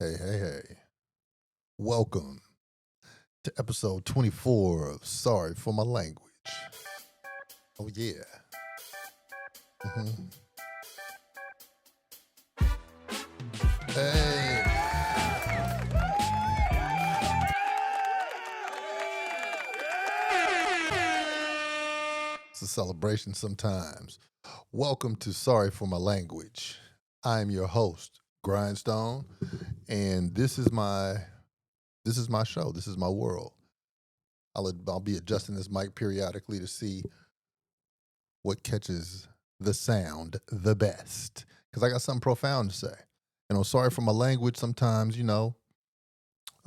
Hey, hey, hey. Welcome to episode 24 of Sorry for My Language. Oh, yeah. hmm Hey, it's a celebration sometimes. Welcome to Sorry for My Language. I am your host, Grindstone, and this is my show. This is my world. I'll be adjusting this mic periodically to see what catches the sound the best. Because I got something profound to say. Sorry for my language. Sometimes, I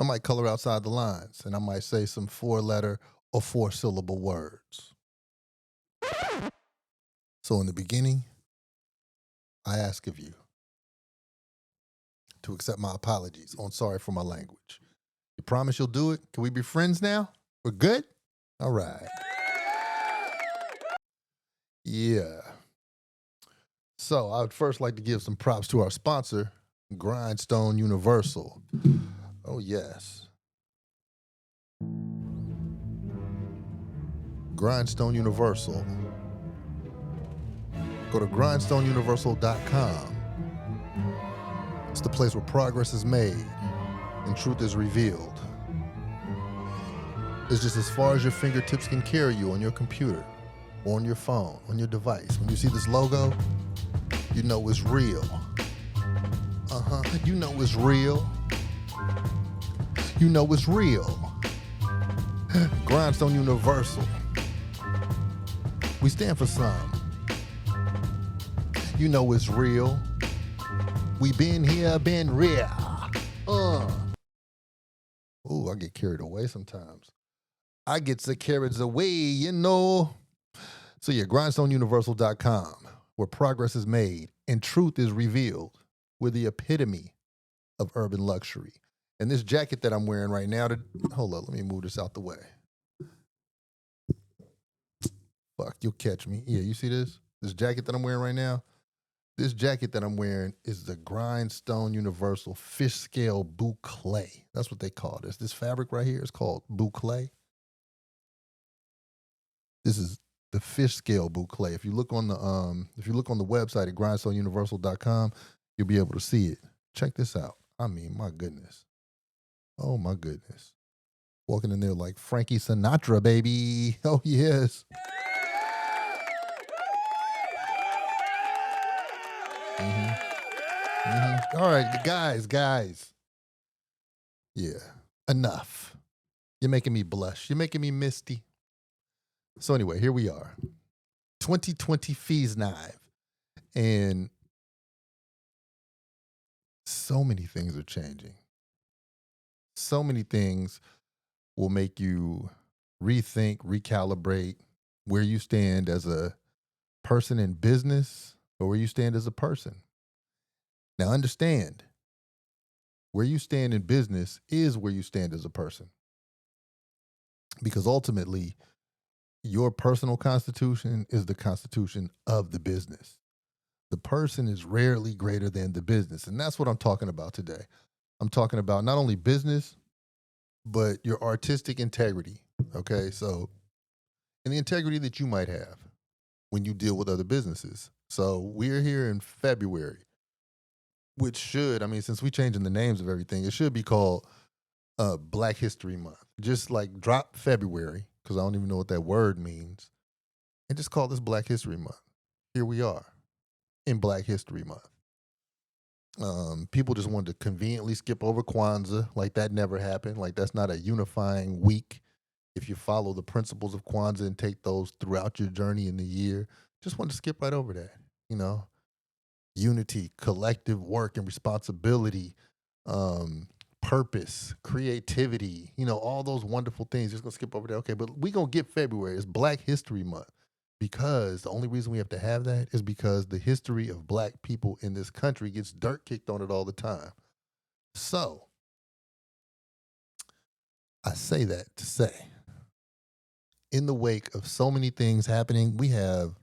might color outside the lines and I might say some 4 letter or 4 syllable words. So in the beginning, I ask of you to accept my apologies on Sorry for My Language. You promise you'll do it? Can we be friends now? We're good? All right. Yeah. So I would first like to give some props to our sponsor, Grindstone Universal. Oh, yes. Grindstone Universal. Go to grindstoneuniversal.com. It's the place where progress is made and truth is revealed. It's just as far as your fingertips can carry you on your computer, or on your phone, on your device. When you see this logo, you know it's real. You know it's real. You know it's real. Grindstone Universal. We stand for some. You know it's real. We been here, been real. Ooh, I get carried away sometimes. I get the carried away. So yeah, grindstoneuniversal.com, where progress is made and truth is revealed. We're the epitome of urban luxury. And this jacket that I'm wearing right now, hold up, let me move this out the way. Fuck, you'll catch me. Yeah, you see this? This jacket that I'm wearing right now? This jacket that I'm wearing is the Grindstone Universal Fish Scale Boucle. That's what they call this. This fabric right here is called boucle. This is the fish scale boucle. If you look on the website at grindstoneuniversal.com, you'll be able to see it. Check this out. I mean, my goodness. Oh my goodness. Walking in there like Frankie Sinatra, baby. Oh yes. All right, guys. Yeah. Enough. You're making me blush. You're making me misty. So anyway, here we are. 2020 Fees Knife. And so many things are changing. So many things will make you rethink, recalibrate where you stand as a person in business or where you stand as a person. Now, understand, where you stand in business is where you stand as a person. Because ultimately, your personal constitution is the constitution of the business. The person is rarely greater than the business. And that's what I'm talking about today. I'm talking about not only business, but your artistic integrity. Okay. So, and the integrity that you might have when you deal with other businesses. So, we're here in February, which should, I mean, since we changing the names of everything, it should be called Black History Month. Just like drop February, because I don't even know what that word means, and just call this Black History Month. Here we are in Black History Month. People just wanted to conveniently skip over Kwanzaa, like that never happened. Like that's not a unifying week. If you follow the principles of Kwanzaa and take those throughout your journey in the year, just wanted to skip right over that. You know, unity, collective work and responsibility, purpose, creativity, all those wonderful things. Just gonna skip over that. Okay, but we gonna get February. It's Black History Month because the only reason we have to have that is because the history of black people in this country gets dirt kicked on it all the time. So I say that to say, in the wake of so many things happening, we have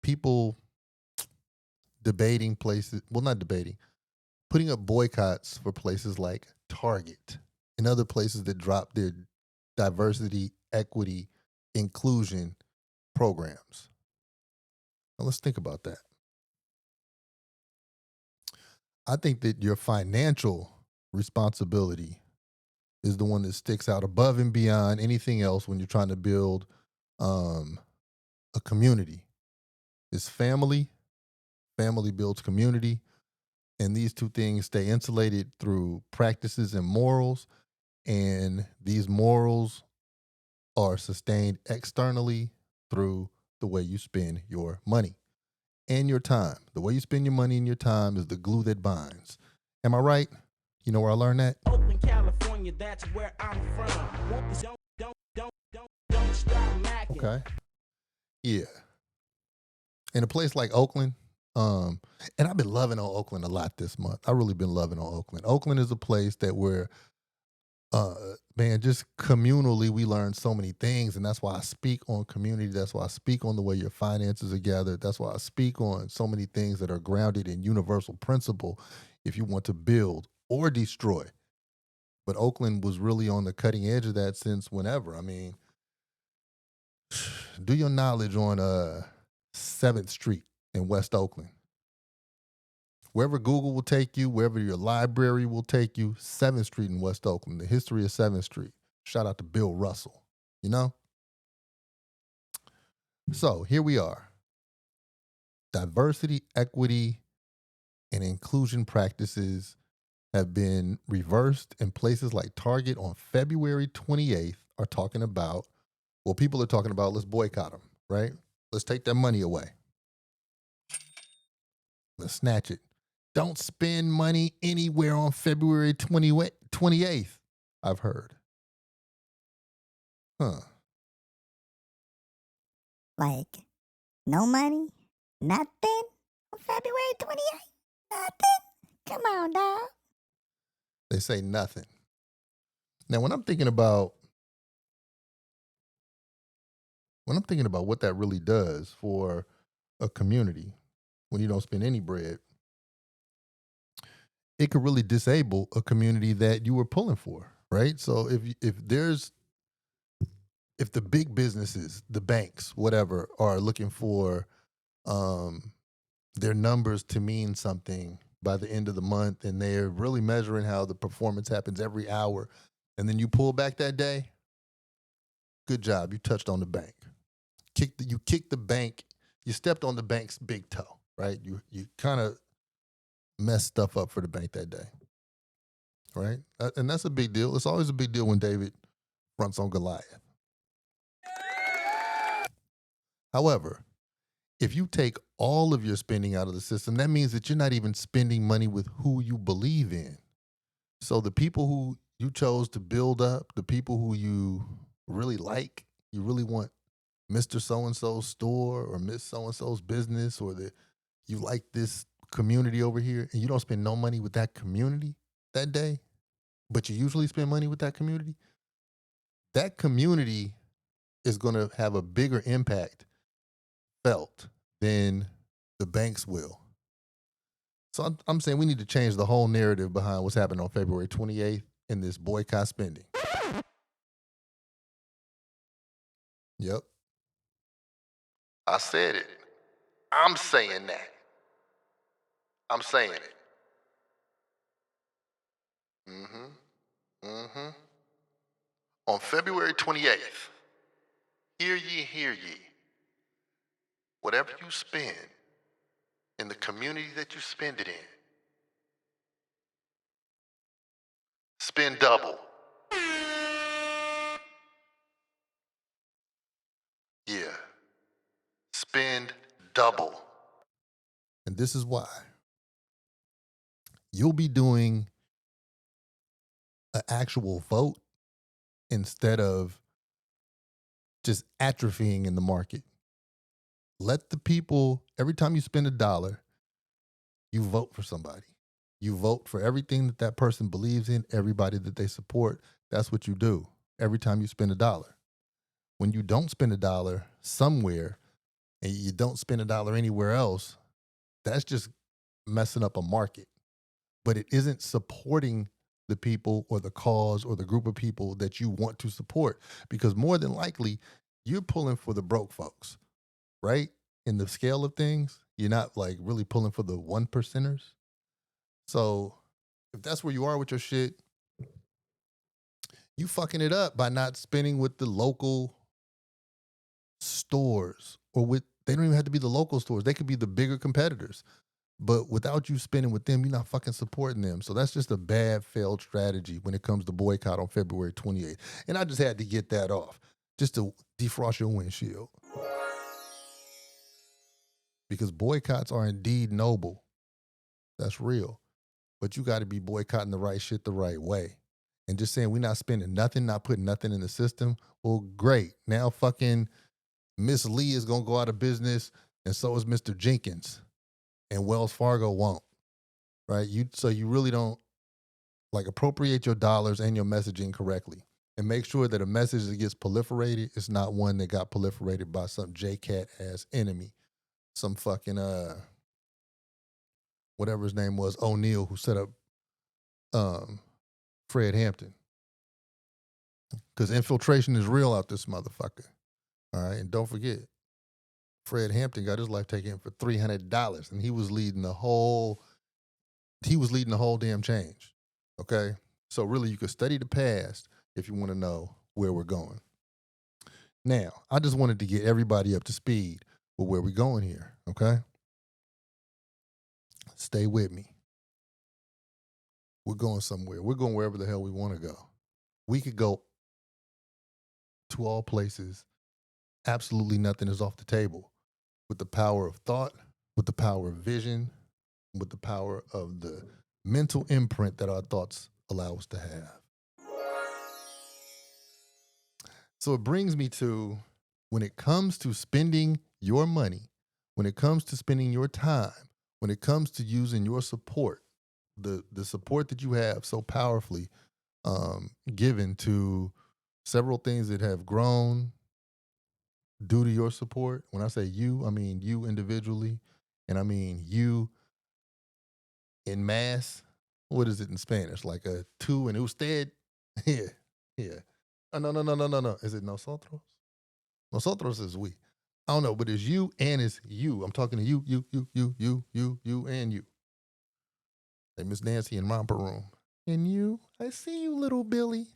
people debating places. Well, not debating, putting up boycotts for places like Target and other places that drop their diversity, equity, inclusion programs. Now let's think about that. I think that your financial responsibility is the one that sticks out above and beyond anything else when you're trying to build um, a community. It's family, family builds community, and these two things stay insulated through practices and morals, and these morals are sustained externally through the way you spend your money and your time. The way you spend your money and your time is the glue that binds. Am I right? You know where I learned that? Oakland, California, that's where I'm from. Don't stop macking. Okay. Yeah. In a place like Oakland, and I've been loving on Oakland a lot this month. I really been loving on Oakland. Oakland is a place that where uh man, just communally we learn so many things, and that's why I speak on community. That's why I speak on the way your finances are gathered. That's why I speak on so many things that are grounded in universal principle if you want to build or destroy. But Oakland was really on the cutting edge of that since whenever. I mean, do your knowledge on 7th Street in West Oakland. Wherever Google will take you, wherever your library will take you, 7th Street in West Oakland, the history of 7th Street. Shout out to Bill Russell, you know? So here we are. Diversity, equity, and inclusion practices have been reversed, and places like Target on February 28th are talking about, well, people are talking about, let's boycott them, right? Let's take their money away. Let's snatch it. Don't spend money anywhere on February 28th, I've heard. Huh. Like, no money? Nothing? On February 28th? Nothing? Come on, dog. They say nothing. Now, when I'm thinking about what that really does for a community when you don't spend any bread, it could really disable a community that you were pulling for, right? So if the big businesses, the banks, whatever, are looking for um, their numbers to mean something by the end of the month, and they're really measuring how the performance happens every hour, and then you pull back that day, good job, you touched on the bank. You kicked the bank, you stepped on the bank's big toe, right? You kind of messed stuff up for the bank that day, right? And that's a big deal. It's always a big deal when David fronts on Goliath. However, if you take all of your spending out of the system, that means that you're not even spending money with who you believe in. So the people who you chose to build up, the people who you really like, you really want Mr. So and so's store or Miss So and so's business, or that you like this community over here, and you don't spend no money with that community that day, but you usually spend money with that community is going to have a bigger impact felt than the banks will. So I'm saying we need to change the whole narrative behind what's happening on February 28th in this boycott spending. Yep. I said it. I'm saying that. I'm saying it. Mm-hmm. Mm-hmm. On February 28th, hear ye. Whatever you spend in the community that you spend it in, spend double. Yeah. Spend double. And this is why. You'll be doing an actual vote instead of just atrophying in the market. Let the people, every time you spend $1, you vote for somebody. You vote for everything that that person believes in, everybody that they support. That's what you do every time you spend $1. When you don't spend $1 somewhere and you don't spend $1 anywhere else, that's just messing up a market. but it isn't supporting the people or the cause or the group of people that you want to support, because more than likely you're pulling for the broke folks, right? In the scale of things, you're not like really pulling for the one percenters. So if that's where you are with your shit, you fucking it up by not spending with the local stores, or with, they don't even have to be the local stores. They could be the bigger competitors. But without you spending with them, you're not fucking supporting them. So that's just a bad failed strategy when it comes to boycott on February 28th. And I just had to get that off just to defrost your windshield. Because boycotts are indeed noble. That's real. But you got to be boycotting the right shit the right way. And just saying we're not spending nothing, not putting nothing in the system, well, great. Now fucking Miss Lee is going to go out of business, and so is Mr. Jenkins. And Wells Fargo won't, right? So you really don't, like, appropriate your dollars and your messaging correctly, and make sure that a message that gets proliferated is not one that got proliferated by some JCat ass enemy, some fucking whatever his name was, O'Neill, who set up Fred Hampton. Because infiltration is real out this motherfucker. All right, and don't forget, Fred Hampton got his life taken for $300, and he was leading the whole damn change. Okay, so really, you could study the past if you want to know where we're going. Now, I just wanted to get everybody up to speed with where we're going here. Okay, stay with me. We're going somewhere. We're going wherever the hell we want to go. We could go to all places. Absolutely nothing is off the table. With the power of thought, with the power of vision, with the power of the mental imprint that our thoughts allow us to have. So it brings me to, when it comes to spending your money, when it comes to spending your time, when it comes to using your support, the support that you have so powerfully given to several things that have grown due to your support. When I say you, I mean you individually, and I mean you in mass. What is it in Spanish? Like a tú and usted? Yeah, yeah. Oh, no. Is it nosotros? Nosotros is we. I don't know, but it's you and it's you. I'm talking to you, you, and you. Hey, Miss Nancy in Romper Room. And you, I see you, little Billy.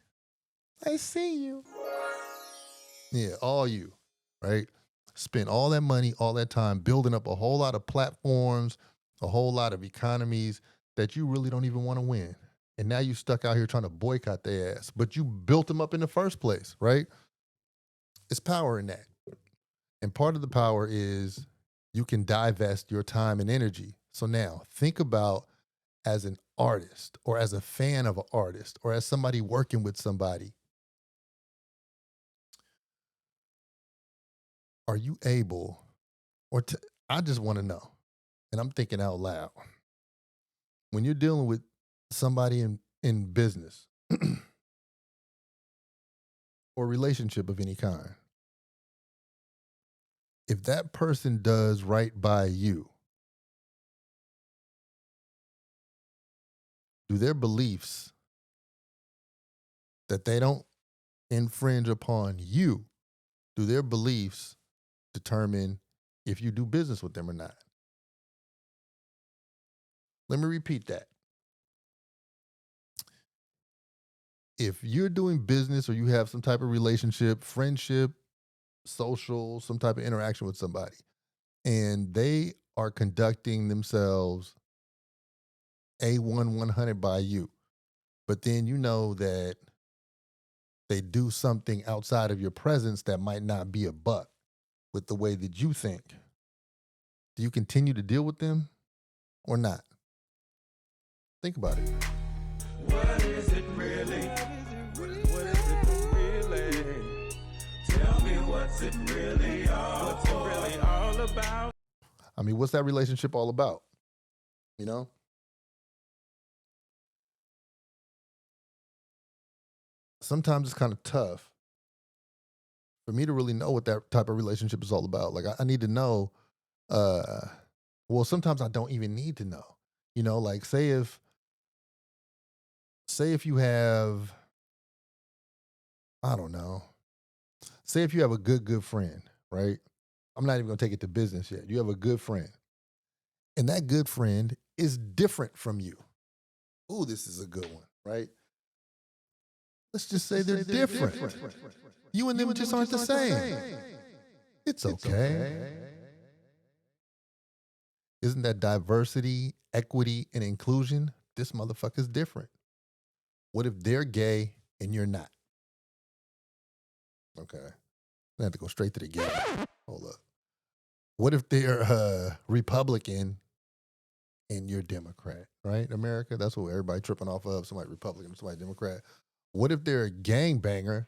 I see you. Yeah, all you, right? Spend all that money, all that time building up a whole lot of platforms, a whole lot of economies that you really don't even want to win. And now you stuck out here trying to boycott their ass, but you built them up in the first place, right? It's power in that. And part of the power is you can divest your time and energy. So now think about, as an artist or as a fan of an artist or as somebody working with somebody, are you able, I just want to know, and I'm thinking out loud, when you're dealing with somebody in business or relationship of any kind, if that person does right by you, do their beliefs that they don't infringe upon you, do their beliefs determine if you do business with them or not? Let me repeat that. If you're doing business or you have some type of relationship, friendship, social, some type of interaction with somebody, and they are conducting themselves A1 100 by you, but then you know that they do something outside of your presence that might not be a buck with the way that you think, do you continue to deal with them or not? Think about it. What is it really? What is it really? Tell me what's it really all about? I mean, what's that relationship all about? You know? Sometimes it's kind of tough for me to really know what that type of relationship is all about. Like, I need to know, well, sometimes I don't even need to know. You know, like, say if say if you have, I don't know, say if you have a good friend, right? I'm not even gonna take it to business yet. You have a good friend, and that good friend is different from you. Ooh, this is a good one, right? Let's just say they're different. You and them just aren't the same. It's okay. Isn't that diversity, equity, and inclusion? This motherfucker's different. What if they're gay and you're not? Okay. I have to go straight to the gay. Hold up. What if they're Republican and you're Democrat, right? America, that's what everybody tripping off of. Somebody Republican, somebody Democrat. What if they're a gangbanger,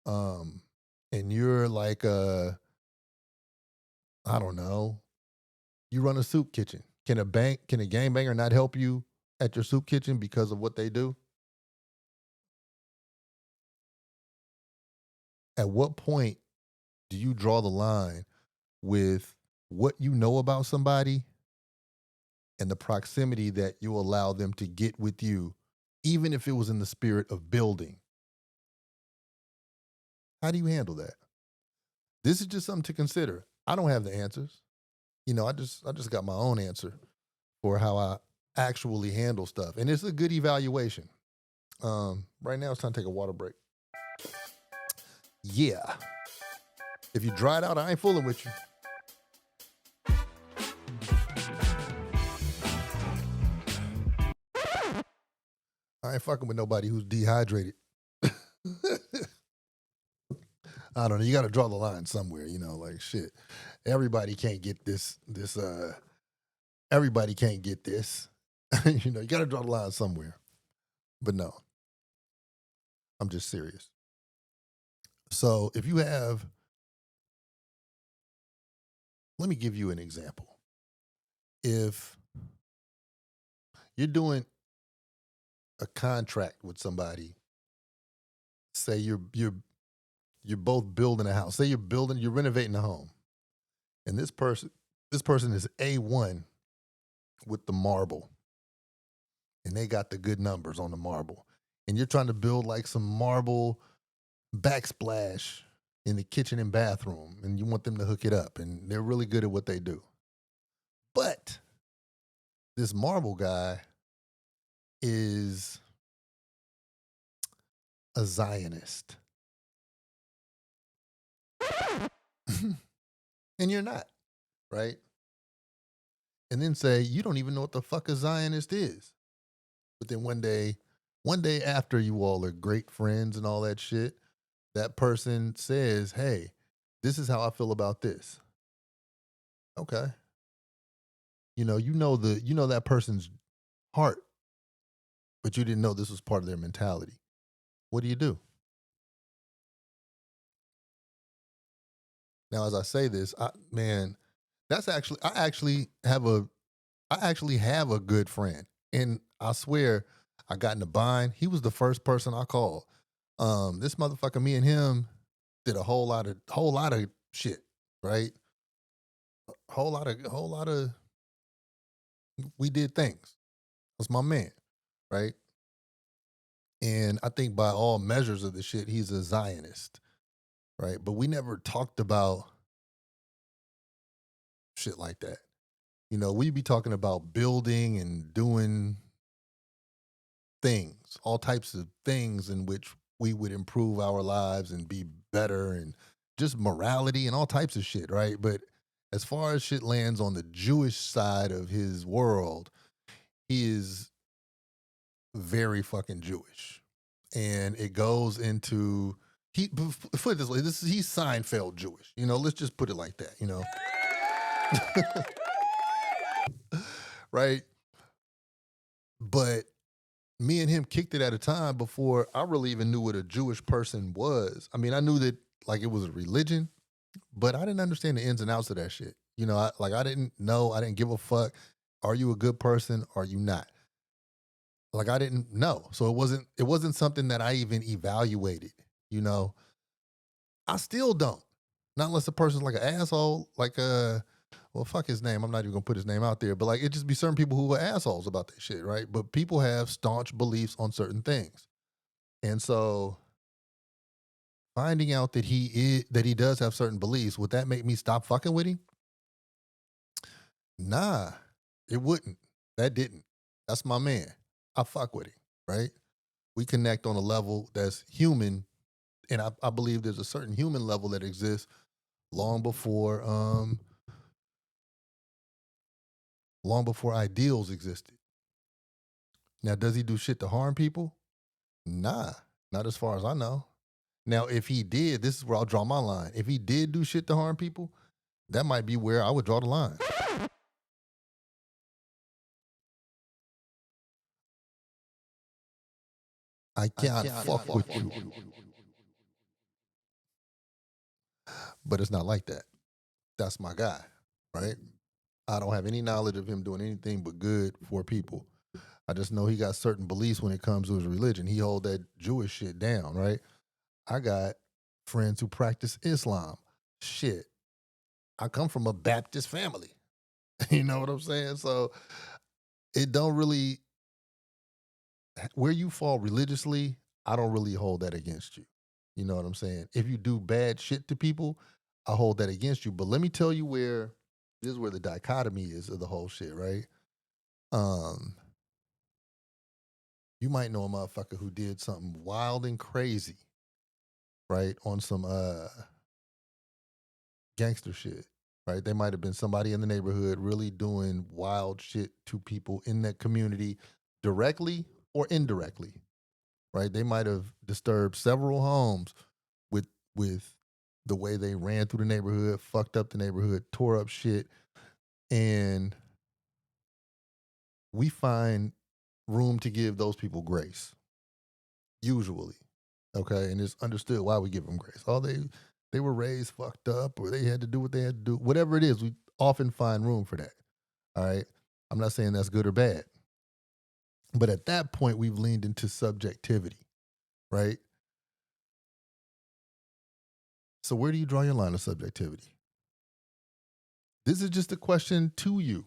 and you're like I don't know, you run a soup kitchen. Can a gangbanger not help you at your soup kitchen because of what they do? At what point do you draw the line with what you know about somebody and the proximity that you allow them to get with you, even if it was in the spirit of building? How do you handle that? This is just something to consider. I don't have the answers. I just got my own answer for how I actually handle stuff. And it's a good evaluation. Right now it's time to take a water break. Yeah. If you dry it out, I ain't fooling with you. I ain't fucking with nobody who's dehydrated. I don't know. You got to draw the line somewhere, like shit. Everybody can't get this. Everybody can't get this. You got to draw the line somewhere. But no, I'm just serious. So if you have, let me give you an example. If you're doing a contract with somebody, say you're both building a house. Say you're renovating a home, and this person is A1 with the marble, and they got the good numbers on the marble, and you're trying to build like some marble backsplash in the kitchen and bathroom, and you want them to hook it up, and they're really good at what they do. But this marble guy is a Zionist. And you're not, right? And then say, you don't even know what the fuck a Zionist is. But then one day after you all are great friends and all that shit, that person says, hey, this is how I feel about this. Okay. You know that person's heart, but you didn't know this was part of their mentality. What do you do? Now, as I say this, I actually have a good friend, and I swear I got in a bind. He was the first person I called. This motherfucker, me and him did a whole lot of shit, right? Whole lot of we did things. That's my man, right? And I think by all measures of the shit, he's a Zionist, right? But we never talked about shit like that. We'd be talking about building and doing things, all types of things in which we would improve our lives and be better, and just morality and all types of shit, right? But as far as shit lands on the Jewish side of his world, he is very fucking Jewish. And it goes into, put it this way, he's Seinfeld Jewish. Let's just put it like that, right? But me and him kicked it at a time before I really even knew what a Jewish person was. I mean, I knew that like it was a religion, but I didn't understand the ins and outs of that shit. I didn't know, I didn't give a fuck. Are you a good person? Are you not? Like I didn't know. So it wasn't something that I even evaluated, I still don't. Not unless the person's like an asshole, like well, fuck his name. I'm not even gonna put his name out there, but like it just be certain people who are assholes about that shit, right? But people have staunch beliefs on certain things. And so finding out that he does have certain beliefs, would that make me stop fucking with him? Nah, it wouldn't. That didn't. That's my man. I fuck with him, right? We connect on a level that's human, and I believe there's a certain human level that exists long before long before ideals existed. Now, does he do shit to harm people? Nah, not as far as I know. Now, if he did, this is where I'll draw my line. If he did do shit to harm people, that might be where I would draw the line. I can't fuck with you. But it's not like that. That's my guy, right? I don't have any knowledge of him doing anything but good for people. I just know he got certain beliefs when it comes to his religion. He hold that Jewish shit down, right? I got friends who practice Islam. Shit, I come from a Baptist family. You know what I'm saying? So it don't really where you fall religiously, I don't really hold that against you. You know what I'm saying? If you do bad shit to people, I hold that against you. But let me tell you where this is where the dichotomy is of the whole shit, right? Um, you might know a motherfucker who did something wild and crazy, right? On some gangster shit. Right? They might have been somebody in the neighborhood really doing wild shit to people in that community directly or indirectly. Right? They might have disturbed several homes with with the way they ran through the neighborhood, fucked up the neighborhood, tore up shit, and we find room to give those people grace. Usually, okay, and it's understood why we give them grace. Oh, they were raised fucked up, or they had to do what they had to do. Whatever it is, we often find room for that. All right, I'm not saying that's good or bad, but at that point, we've leaned into subjectivity, right? So where do you draw your line of subjectivity? This is just a question to you.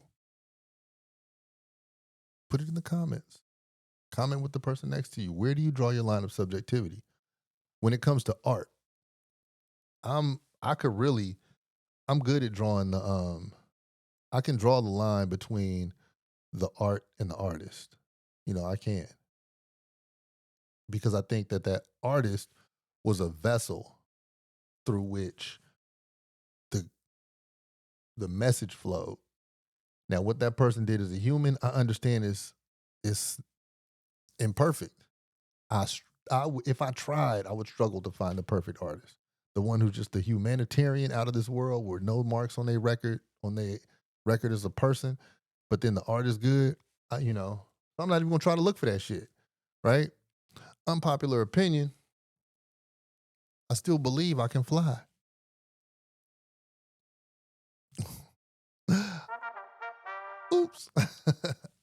Put it in the comments. Comment with the person next to you. Where do you draw your line of subjectivity? When it comes to art, I could really I'm good at drawing the I can draw the line between the art and the artist. You know, I can because I think that that artist was a vessel through which the the message flowed. Now, what that person did as a human, I understand is imperfect. If I tried, I would struggle to find the perfect artist. The one who's just a humanitarian out of this world, with no marks on their record as a person, but then the art is good. You know, I'm not even gonna try to look for that shit, right? Unpopular opinion. I still believe I can fly. Oops.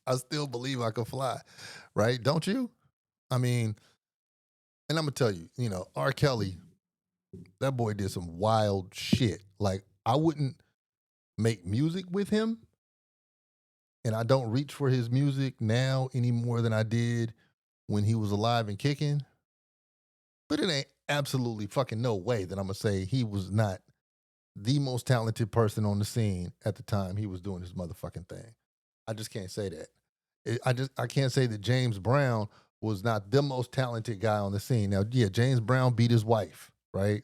I still believe I can fly, right? Don't you? I mean, and I'm gonna tell you, you know, R. Kelly, that boy did some wild shit. Like I wouldn't make music with him, and I don't reach for his music now any more than I did when he was alive and kicking. But it ain't absolutely fucking no way that I'm gonna say he was not the most talented person on the scene at the time he was doing his motherfucking thing. I just can't say that. I can't say that James Brown was not the most talented guy on the scene. Now, yeah, James Brown beat his wife, right?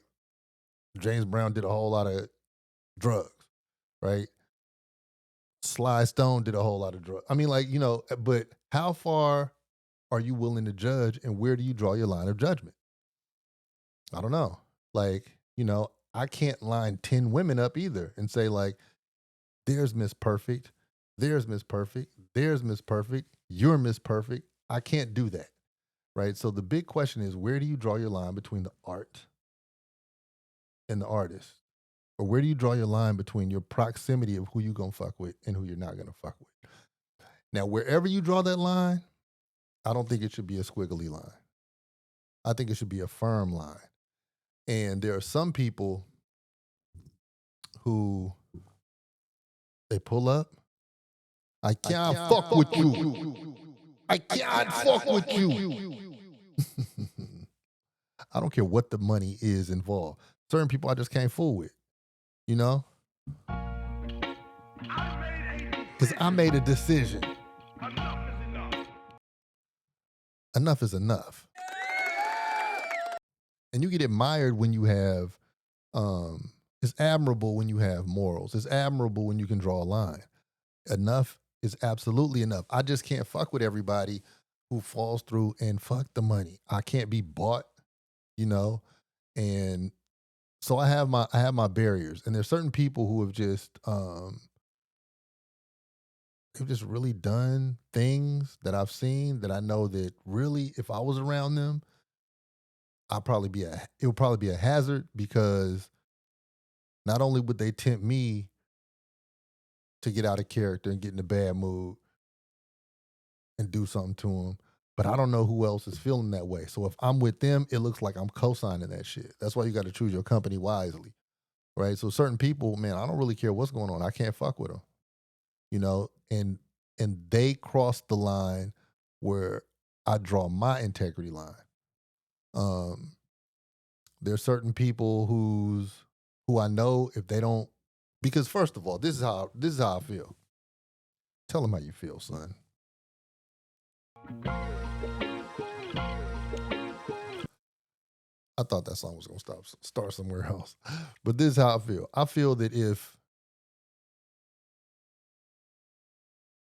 James Brown did a whole lot of drugs, right? Sly Stone did a whole lot of drugs. I mean, like, you know, but how far are you willing to judge and where do you draw your line of judgment? I don't know. Like, you know, I can't line 10 women up either and say, like, there's Miss Perfect, there's Miss Perfect, there's Miss Perfect, you're Miss Perfect. I can't do that. Right. So the big question is where do you draw your line between the art and the artist? Or where do you draw your line between your proximity of who you're going to fuck with and who you're not going to fuck with? Now, wherever you draw that line, I don't think it should be a squiggly line. I think it should be a firm line. And there are some people who They pull up. I can't fuck with you. I can't fuck with you. I don't care what the money is involved. Certain people I just can't fool with, you know? Because I made a decision. Enough is enough. And you get admired when you have, it's admirable when you have morals. It's admirable when you can draw a line. Enough is absolutely enough. I just can't fuck with everybody who falls through and fuck the money. I can't be bought, you know? And so I have my barriers. And there's certain people who have just they've just really done things that I've seen that I know that really if I was around them, it would probably be a hazard because not only would they tempt me to get out of character and get in a bad mood and do something to them, but I don't know who else is feeling that way. So if I'm with them, it looks like I'm co-signing that shit. That's why you got to choose your company wisely, right? So certain people, man, I don't really care what's going on. I can't fuck with them, you know, and they cross the line where I draw my integrity line. Um, there's certain people who I know if they don't, because first of all, this is how I feel. Tell them how you feel, son. I thought that song was gonna start somewhere else, but this is how I feel. I feel that if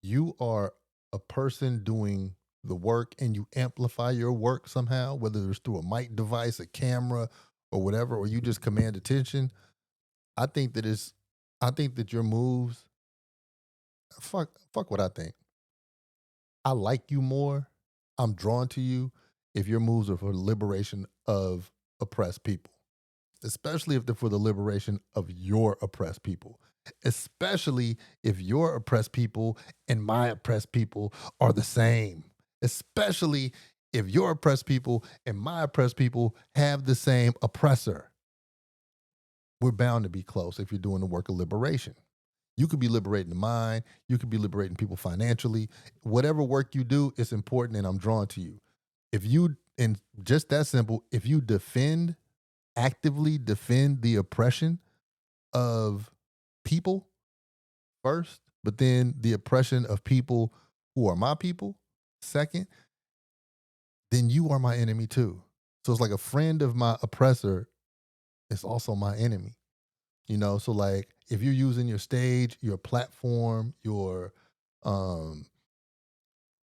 you are a person doing the work and you amplify your work somehow, whether it's through a mic device, a camera, or whatever, or you just command attention, I think that it's I think that your moves, fuck what I think. I like you more. I'm drawn to you if your moves are for the liberation of oppressed people, especially if they're for the liberation of your oppressed people, especially if your oppressed people and my oppressed people are the same, especially if your oppressed people and my oppressed people have the same oppressor. We're bound to be close if you're doing the work of liberation. You could be liberating the mind, you could be liberating people financially. Whatever work you do, it's important and I'm drawn to you. If you, and just that simple, if you actively defend the oppression of people first, but then the oppression of people who are my people second, then you are my enemy too. So it's like a friend of my oppressor is also my enemy. You know, so like if you're using your stage, your platform, your um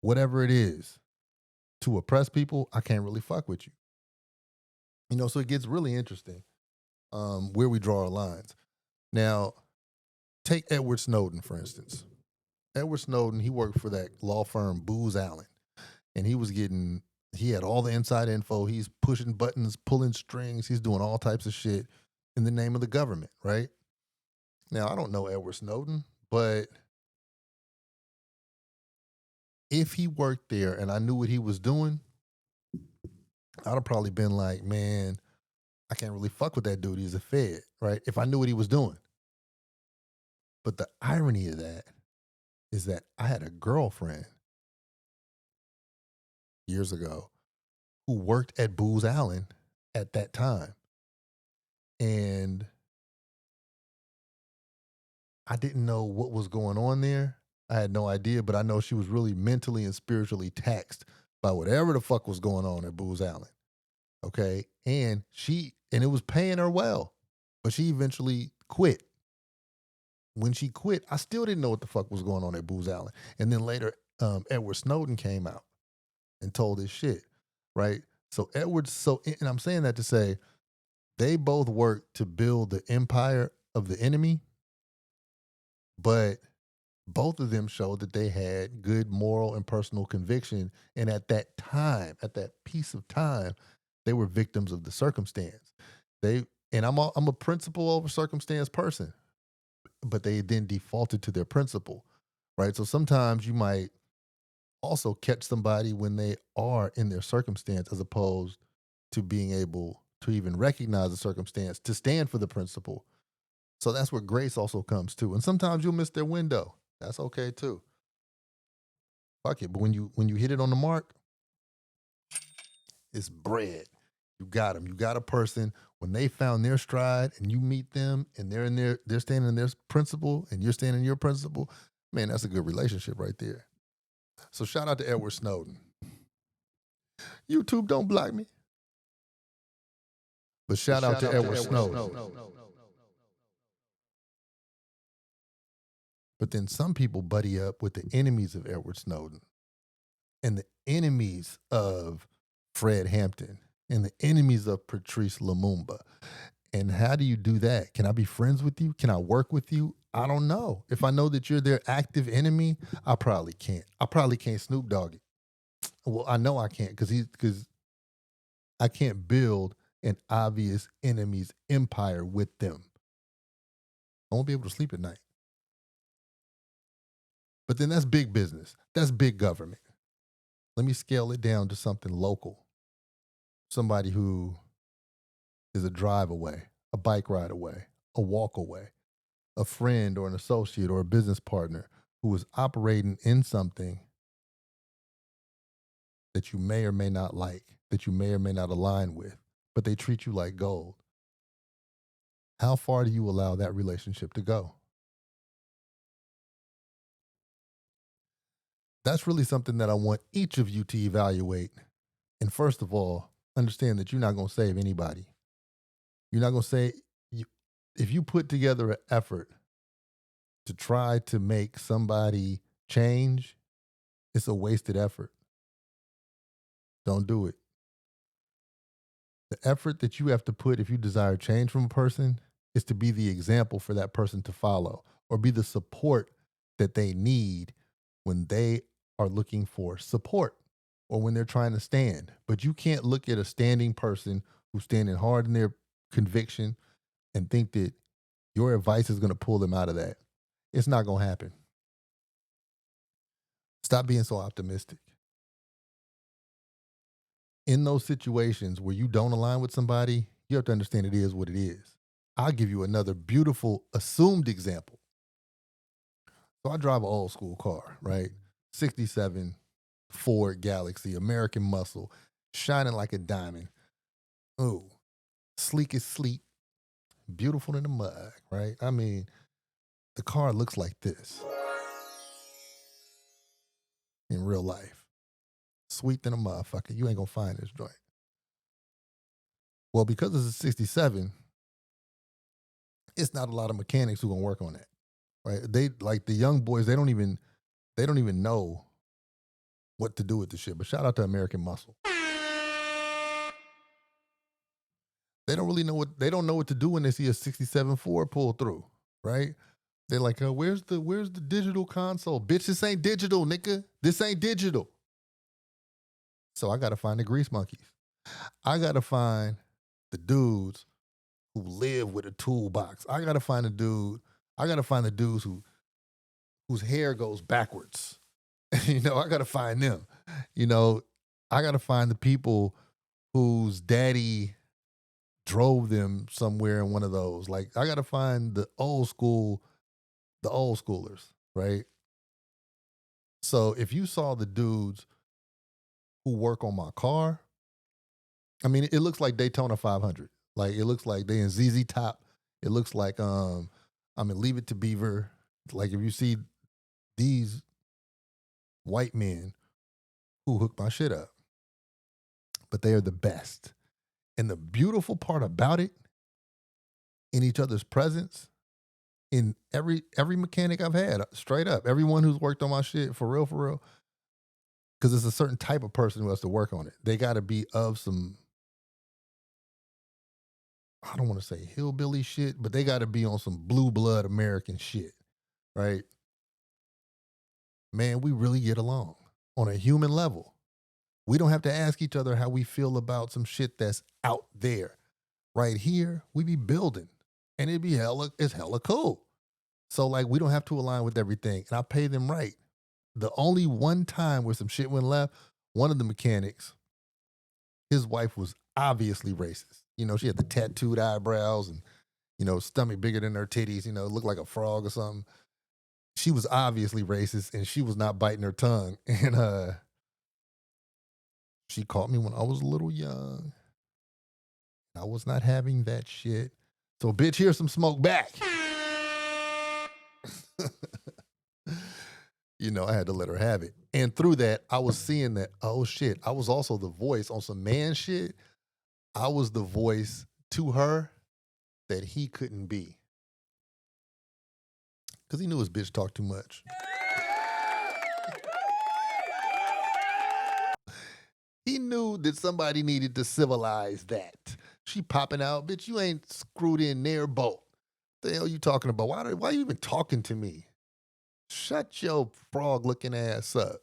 whatever it is to oppress people, I can't really fuck with you. You know, so it gets really interesting where we draw our lines. Now, take Edward Snowden, for instance. Edward Snowden, he worked for that law firm Booz Allen, and he had all the inside info. He's pushing buttons, pulling strings, he's doing all types of shit in the name of the government, right? Now, I don't know Edward Snowden, but if he worked there and I knew what he was doing, I'd have probably been like, man, I can't really fuck with that dude. He's a Fed, right? If I knew what he was doing. But the irony of that is that I had a girlfriend years ago who worked at Booz Allen at that time. And I didn't know what was going on there. I had no idea, but I know she was really mentally and spiritually taxed by whatever the fuck was going on at Booz Allen. Okay. And it was paying her well, but she eventually quit. When she quit, I still didn't know what the fuck was going on at Booz Allen. And then later, Edward Snowden came out and told his shit, right? And I'm saying that to say they both worked to build the empire of the enemy, but both of them showed that they had good moral and personal conviction. And at that time, at that piece of time, they were victims of the circumstance. I'm a principle over circumstance person, but they then defaulted to their principle, right? So sometimes you might also catch somebody when they are in their circumstance as opposed to being able to even recognize the circumstance to stand for the principle. So that's where grace also comes too. And sometimes you'll miss their window. That's okay too. Fuck it. But when you hit it on the mark, it's bread. You got them. You got a person when they found their stride and you meet them and they're standing in their principle and you're standing in your principle. Man, that's a good relationship right there. So shout out to Edward Snowden. YouTube don't block me. But shout out to Edward Snowden. But then some people buddy up with the enemies of Edward Snowden and the enemies of Fred Hampton and the enemies of Patrice Lumumba. And how do you do that? Can I be friends with you? Can I work with you? I don't know. If I know that you're their active enemy, I probably can't. I probably can't Snoop Dogg it. Well, I know I can't because I can't build an obvious enemy's empire with them. I won't be able to sleep at night. But then that's big business. That's big government. Let me scale it down to something local. Somebody who is a drive away, a bike ride away, a walk away, a friend or an associate or a business partner who is operating in something that you may or may not like, that you may or may not align with, but they treat you like gold. How far do you allow that relationship to go? That's really something that I want each of you to evaluate. And first of all, understand that you're not going to save anybody. You're not going to say, if you put together an effort to try to make somebody change, it's a wasted effort. Don't do it. The effort that you have to put if you desire change from a person is to be the example for that person to follow or be the support that they need when they are looking for support or when they're trying to stand. But you can't look at a standing person who's standing hard in their conviction and think that your advice is going to pull them out of that. It's not going to happen. Stop being so optimistic. In those situations where you don't align with somebody, you have to understand it is what it is. I'll give you another beautiful assumed example. So I drive an old school car, right? 67 Ford Galaxy, American muscle, shining like a diamond. Ooh, sleek as sleep, beautiful in the mud, right? I mean, the car looks like this in real life. Sweet than a motherfucker. You ain't gonna find this joint. Well, because it's a 67, it's not a lot of mechanics who gonna work on that. Right? They like the young boys, they don't even know what to do with the shit. But shout out to American Muscle. They don't know what to do when they see a 67 Ford pull through, right? They're like, where's the digital console? Bitch, this ain't digital, nigga. This ain't digital. So I gotta find the grease monkeys. I gotta find the dudes who live with a toolbox. I gotta find the dudes whose hair goes backwards. I gotta find them. I gotta find the people whose daddy drove them somewhere in one of those. Like, I gotta find the old schoolers, right? So if you saw the dudes who work on my car, I mean, it looks like Daytona 500. Like, it looks like they in ZZ Top. It looks like I'm in Leave It to Beaver. Like, if you see these white men who hook my shit up, but they are the best. And the beautiful part about it, in each other's presence, in every mechanic I've had, straight up, everyone who's worked on my shit, for real, because it's a certain type of person who has to work on it. They got to be of some, I don't want to say hillbilly shit, but they got to be on some blue blood American shit, right? Man, we really get along on a human level. We don't have to ask each other how we feel about some shit that's out there. Right here, we be building, and it's hella cool. So, like, we don't have to align with everything, and I pay them right. The only one time where some shit went left, one of the mechanics, his wife was obviously racist. She had the tattooed eyebrows, and stomach bigger than her titties, looked like a frog or something. She was obviously racist and she was not biting her tongue. And she caught me when I was a little young. I was not having that shit. So, bitch, here's some smoke back. I had to let her have it. And through that, I was seeing that, oh shit, I was also the voice on some man shit. I was the voice to her that he couldn't be. Because he knew his bitch talked too much. He knew that somebody needed to civilize that. She popping out, bitch, you ain't screwed in their boat. The hell you talking about? Why are you even talking to me? Shut your frog looking ass up.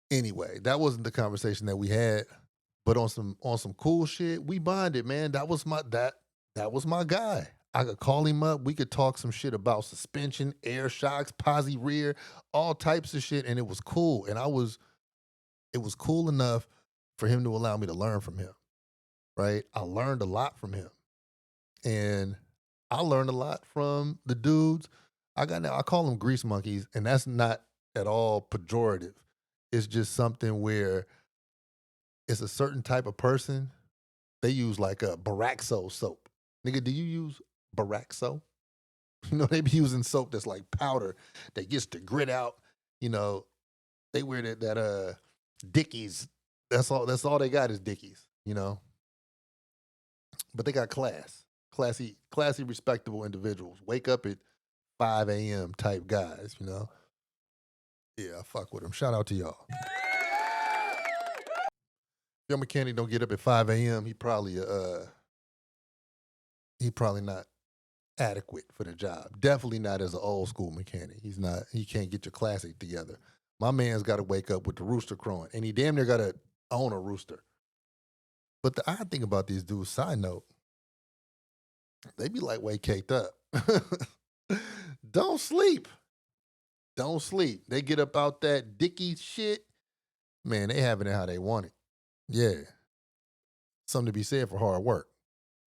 Anyway, that wasn't the conversation that we had. But on some cool shit, we bonded, man. That was my guy. I could call him up. We could talk some shit about suspension, air shocks, posi rear, all types of shit, and it was cool. And it was cool enough for him to allow me to learn from him. Right? I learned a lot from him. And I learned a lot from the dudes. I call them grease monkeys, and that's not at all pejorative. It's just something where it's a certain type of person. They use like a Baraxo soap. Nigga, do you use Baraxo? They be using soap that's like powder that gets the grit out. They wear that Dickies. That's all they got is Dickies. But they got classy, respectable individuals. Wake up at 5 a.m. type guys. Yeah, I fuck with them. Shout out to y'all. If your mechanic don't get up at 5 a.m., he probably not adequate for the job. Definitely not as an old school mechanic. He can't get your classic together. My man's got to wake up with the rooster crowing, and he damn near got to own a rooster. But the odd thing about these dudes, side note, they be lightweight caked up. Don't sleep. Don't sleep. They get up out that dicky shit. Man, they having it how they want it. Yeah. Something to be said for hard work,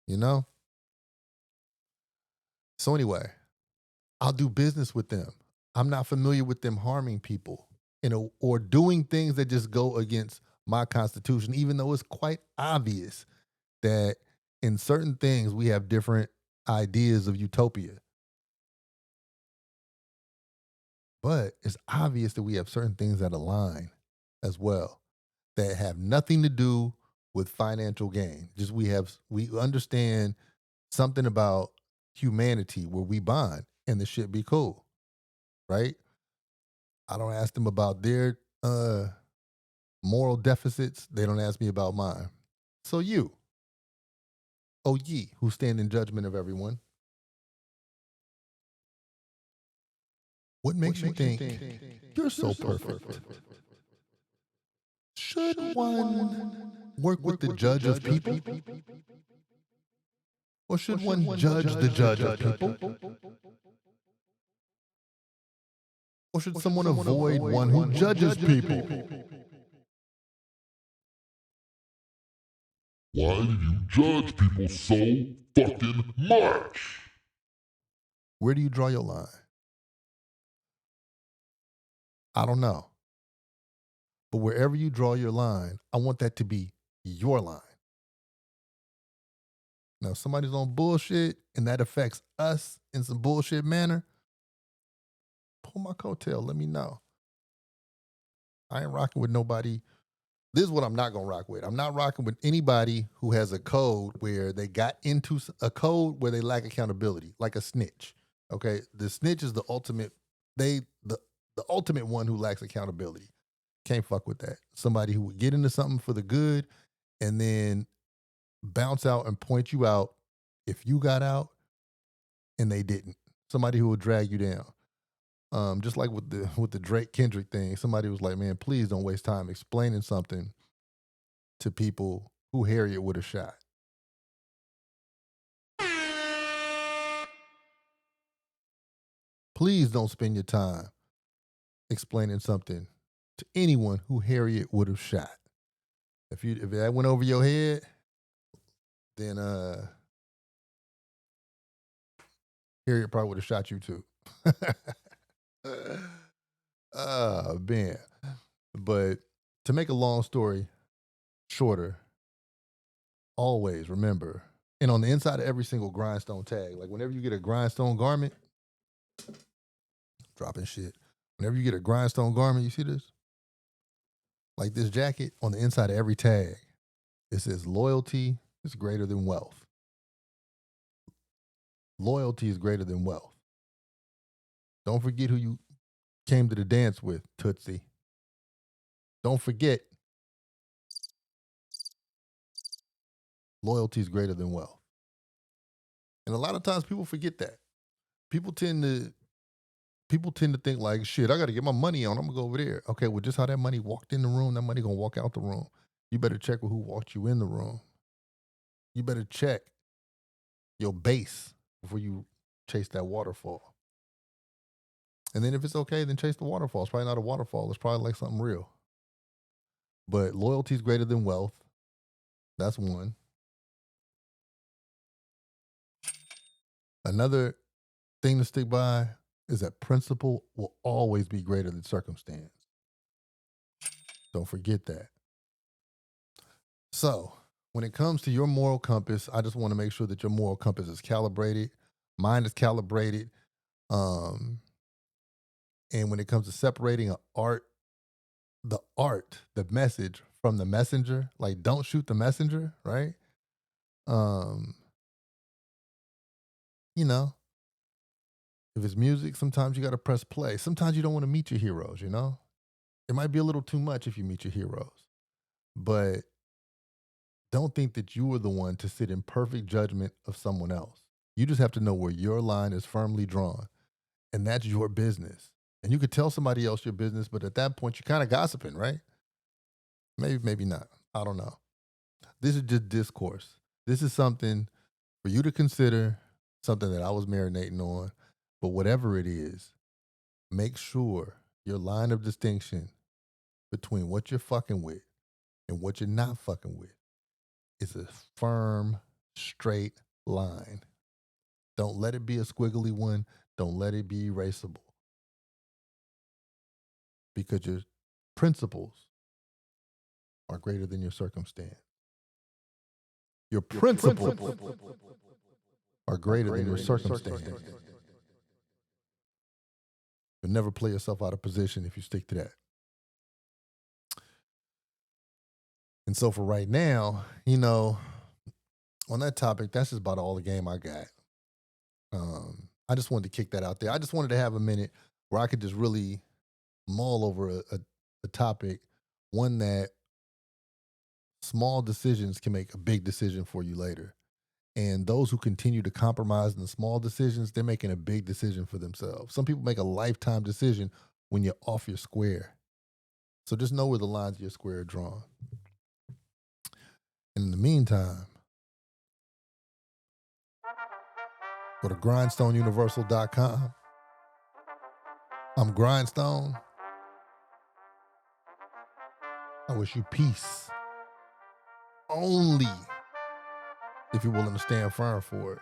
you know? So anyway, I'll do business with them. I'm not familiar with them harming people, or doing things that just go against my constitution, even though it's quite obvious that in certain things we have different ideas of utopia. But it's obvious that we have certain things that align as well that have nothing to do with financial gain. Just we understand something about humanity where we bond and the shit be cool, right? I don't ask them about their moral deficits. They don't ask me about mine. So you, O ye, who stand in judgment of everyone, what makes you think you're so perfect? Should one work with the judge of people? Or should one judge the judge of people? Or should someone avoid one who judges people? Why do you judge people so fucking much? Where do you draw your line? I don't know. But wherever you draw your line, I want that to be your line. Now, if somebody's on bullshit and that affects us in some bullshit manner, pull my coattail, let me know. I ain't rocking with nobody. This is what I'm not going to rock with. I'm not rocking with anybody who has a code where they got into a code where they lack accountability, like a snitch. Okay? The snitch is the ultimate, the ultimate one who lacks accountability. Can't fuck with that. Somebody who would get into something for the good and then bounce out and point you out if you got out and they didn't. Somebody who would drag you down. Just like with the Drake Kendrick thing, somebody was like, "Man, please don't waste time explaining something to people who Harriet would have shot." Please don't spend your time explaining something to anyone who Harriet would have shot. If that went over your head, then Harriet probably would have shot you too. Man. But to make a long story shorter, always remember, and on the inside of every single grindstone tag, like whenever you get a grindstone garment, dropping shit. Whenever you get a grindstone garment, you see this? Like this jacket, on the inside of every tag, it says loyalty is greater than wealth. Loyalty is greater than wealth. Don't forget who you came to the dance with, Tootsie. Don't forget, loyalty is greater than wealth. And a lot of times people forget that. People tend to think like, shit, I got to get my money on. I'm going to go over there. Okay, well, just how that money walked in the room, that money going to walk out the room. You better check with who walked you in the room. You better check your base before you chase that waterfall. And then if it's okay, then chase the waterfall. It's probably not a waterfall. It's probably like something real. But loyalty is greater than wealth. That's one. Another thing to stick by is that principle will always be greater than circumstance. Don't forget that. So, when it comes to your moral compass, I just want to make sure that your moral compass is calibrated, mine is calibrated. And when it comes to separating the message from the messenger, like don't shoot the messenger, right? You know, if it's music, sometimes you got to press play. Sometimes you don't want to meet your heroes, you know? It might be a little too much if you meet your heroes. But don't think that you are the one to sit in perfect judgment of someone else. You just have to know where your line is firmly drawn, and that's your business. And you could tell somebody else your business, but at that point, you're kind of gossiping, right? Maybe not. I don't know. This is just discourse. This is something for you to consider, something that I was marinating on. But whatever it is, make sure your line of distinction between what you're fucking with and what you're not fucking with is a firm, straight line. Don't let it be a squiggly one. Don't let it be erasable. Because your principles are greater than your circumstance. Your principles are greater than your circumstance. You'll never play yourself out of position if you stick to that. And so for right now, you know, on that topic, that's just about all the game I got. I just wanted to kick that out there. I just wanted to have a minute where I could just really mull over a topic, one that small decisions can make a big decision for you later. And those who continue to compromise in the small decisions, they're making a big decision for themselves. Some people make a lifetime decision when you're off your square. So just know where the lines of your square are drawn. And in the meantime, go to grindstoneuniversal.com. I'm Grindstone. I wish you peace. Only if you're willing to stand firm for it.